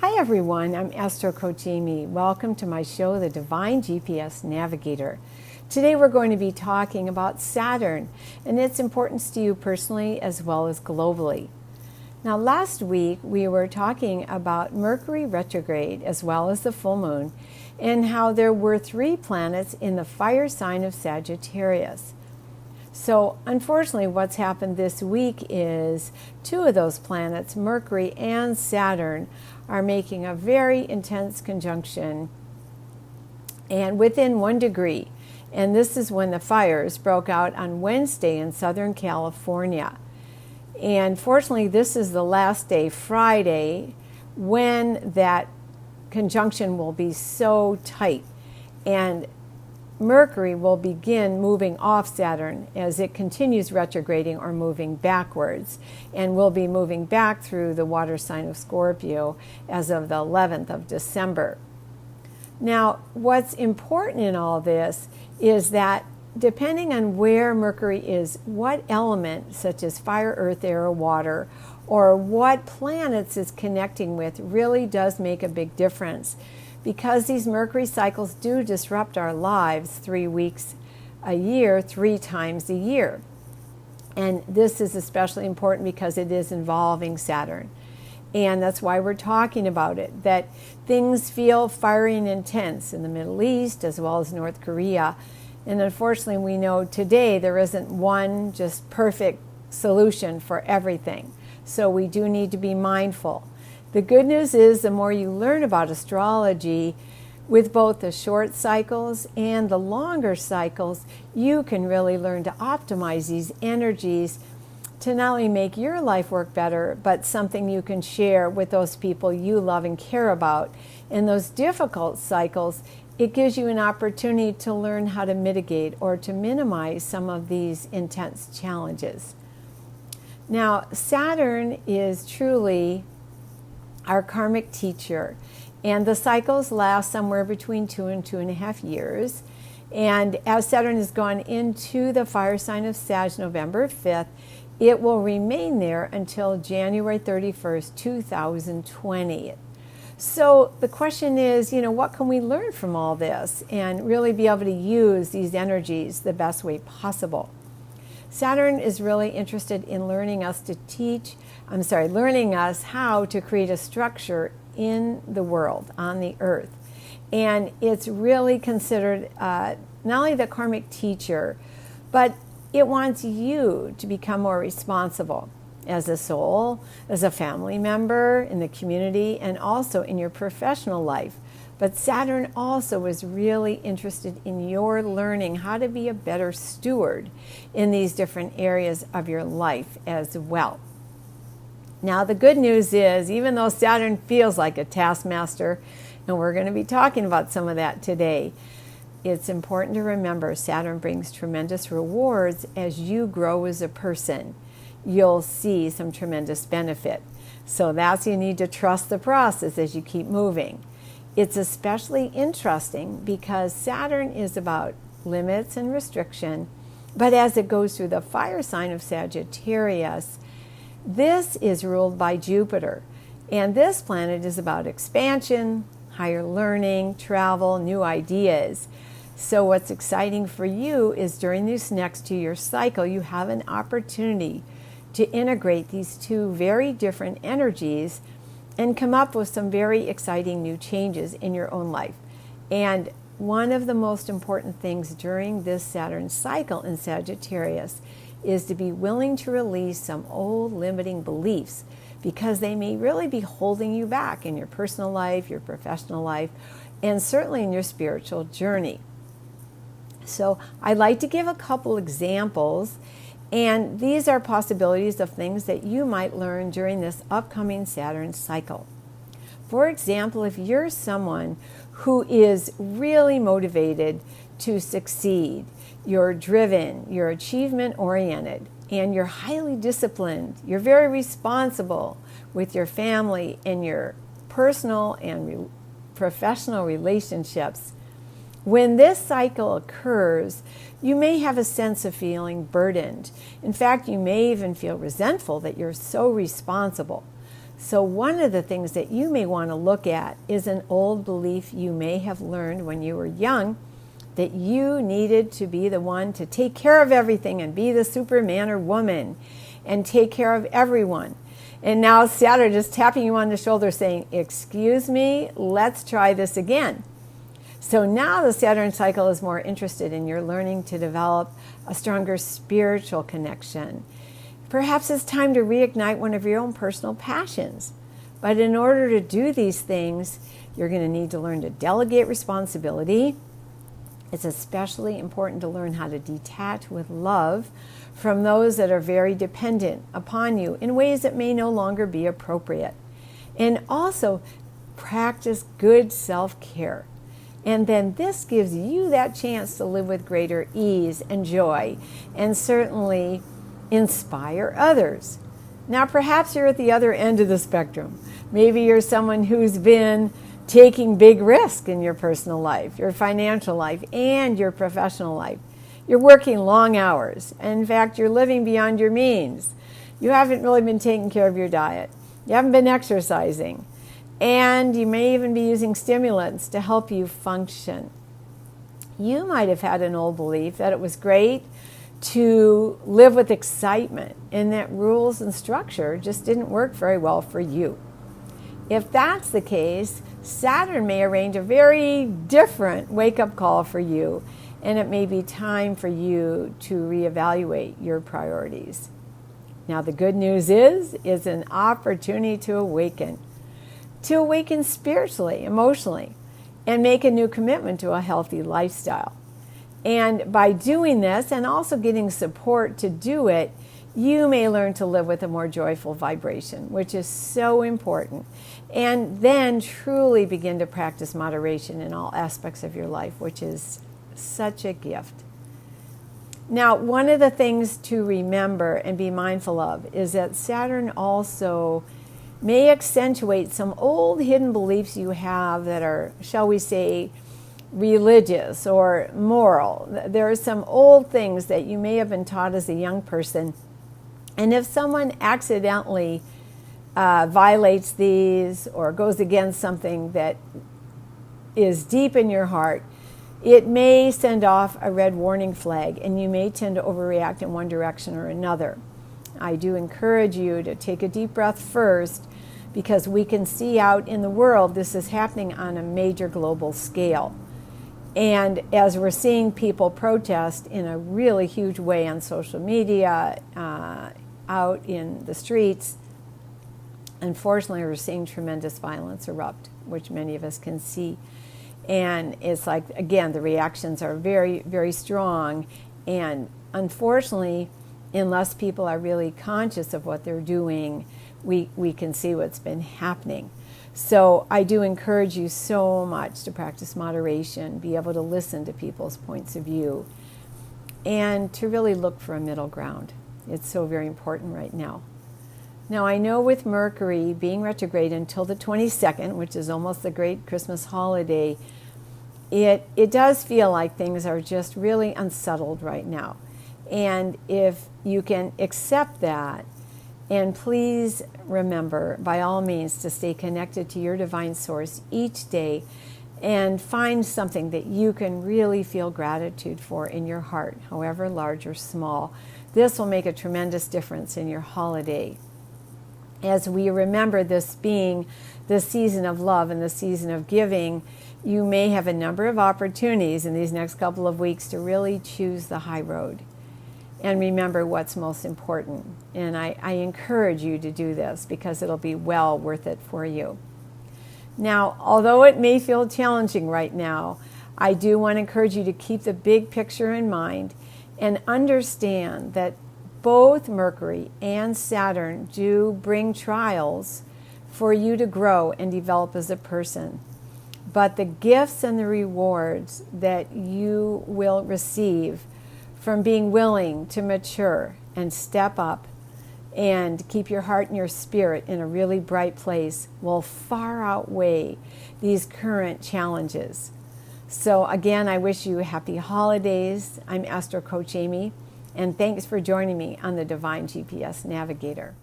Hi everyone, I'm Astro Coach Amy. Welcome to my show, The Divine GPS Navigator. Today we're going to be talking about Saturn and its importance to you personally as well as globally. Now last week we were talking about Mercury retrograde as well as the full moon and how there were 3 planets in the fire sign of Sagittarius. So unfortunately what's happened this week is 2 of those planets, Mercury and Saturn, are making a very intense conjunction and within 1 degree. And this is when the fires broke out on Wednesday in Southern California. And fortunately this is the last day, Friday, when that conjunction will be so tight. And Mercury will begin moving off Saturn as it continues retrograding or moving backwards, and will be moving back through the water sign of Scorpio as of the 11th of December. Now, what's important in all this is that depending on where Mercury is, what element, such as fire, earth, air, or water, or what planets it's connecting with, really does make a big difference. Because these Mercury cycles do disrupt our lives 3 weeks a year, 3 times a year. And this is especially important because it is involving Saturn. And that's why we're talking about it, that things feel fiery and intense in the Middle East as well as North Korea. And unfortunately, we know today there isn't one just perfect solution for everything. So we do need to be mindful. The good news is the more you learn about astrology, with both the short cycles and the longer cycles, you can really learn to optimize these energies to not only make your life work better, but something you can share with those people you love and care about. In those difficult cycles, it gives you an opportunity to learn how to mitigate or to minimize some of these intense challenges. Now, Saturn is truly our karmic teacher, and the cycles last somewhere between 2 and 2.5 years. And as Saturn has gone into the fire sign of Sag November 5th, it will remain there until January 31st, 2020. So the question is, what can we learn from all this and really be able to use these energies the best way possible? Saturn is really interested in learning us how to create a structure in the world, on the earth. And it's really considered not only the karmic teacher, but it wants you to become more responsible as a soul, as a family member, in the community, and also in your professional life. But Saturn also is really interested in your learning how to be a better steward in these different areas of your life as well. Now, the good news is, even though Saturn feels like a taskmaster, and we're going to be talking about some of that today, it's important to remember Saturn brings tremendous rewards as you grow as a person. You'll see some tremendous benefit. So you need to trust the process as you keep moving. It's especially interesting because Saturn is about limits and restriction, but as it goes through the fire sign of Sagittarius, this is ruled by Jupiter. And this planet is about expansion, higher learning, travel, new ideas. So what's exciting for you is during this next 2-year cycle, you have an opportunity to integrate these 2 very different energies and come up with some very exciting new changes in your own life. And one of the most important things during this Saturn cycle in Sagittarius is to be willing to release some old limiting beliefs, because they may really be holding you back in your personal life, your professional life, and certainly in your spiritual journey. So I'd like to give a couple examples, and these are possibilities of things that you might learn during this upcoming Saturn cycle. For example, if you're someone who is really motivated to succeed, you're driven, you're achievement oriented, and you're highly disciplined, you're very responsible with your family and your personal and professional relationships, when this cycle occurs, you may have a sense of feeling burdened. In fact, you may even feel resentful that you're so responsible. So one of the things that you may want to look at is an old belief you may have learned when you were young, that you needed to be the one to take care of everything and be the Superman or woman and take care of everyone. And now Saturn is tapping you on the shoulder saying, excuse me, let's try this again. So now the Saturn cycle is more interested in your learning to develop a stronger spiritual connection. Perhaps it's time to reignite one of your own personal passions. But in order to do these things, you're going to need to learn to delegate responsibility. It's especially important to learn how to detach with love from those that are very dependent upon you in ways that may no longer be appropriate. And also practice good self-care. And then this gives you that chance to live with greater ease and joy, and certainly inspire others. Now, perhaps you're at the other end of the spectrum. Maybe you're someone who's been taking big risks in your personal life, your financial life, and your professional life. You're working long hours. In fact, you're living beyond your means. You haven't really been taking care of your diet. You haven't been exercising. And you may even be using stimulants to help you function. You might have had an old belief that it was great to live with excitement and that rules and structure just didn't work very well for you. If that's the case, Saturn may arrange a very different wake-up call for you, and it may be time for you to reevaluate your priorities. Now, the good news is an opportunity to awaken spiritually, emotionally, and make a new commitment to a healthy lifestyle. And by doing this and also getting support to do it, you may learn to live with a more joyful vibration, which is so important. And then truly begin to practice moderation in all aspects of your life, which is such a gift. Now, one of the things to remember and be mindful of is that Saturn also may accentuate some old hidden beliefs you have that are, shall we say, religious or moral. There are some old things that you may have been taught as a young person. And if someone accidentally violates these or goes against something that is deep in your heart, it may send off a red warning flag, and you may tend to overreact in one direction or another. I do encourage you to take a deep breath first, because we can see out in the world this is happening on a major global scale. And as we're seeing people protest in a really huge way on social media, out in the streets, unfortunately we're seeing tremendous violence erupt, which many of us can see. And it's like, again, the reactions are very, very strong. And unfortunately, unless people are really conscious of what they're doing, we can see what's been happening. So I do encourage you so much to practice moderation, be able to listen to people's points of view, and to really look for a middle ground. It's so very important right now. Now, I know with Mercury being retrograde until the 22nd, which is almost the great Christmas holiday, it does feel like things are just really unsettled right now. And if you can accept that, and please remember, by all means, to stay connected to your divine source each day and find something that you can really feel gratitude for in your heart, however large or small. This will make a tremendous difference in your holiday. As we remember this being the season of love and the season of giving, you may have a number of opportunities in these next couple of weeks to really choose the high road and remember what's most important. And I encourage you to do this because it'll be well worth it for you. Now, although it may feel challenging right now, I do want to encourage you to keep the big picture in mind and understand that both Mercury and Saturn do bring trials for you to grow and develop as a person. But the gifts and the rewards that you will receive from being willing to mature and step up and keep your heart and your spirit in a really bright place will far outweigh these current challenges. So again, I wish you happy holidays. I'm Astro Coach Amy, and thanks for joining me on the Divine GPS Navigator.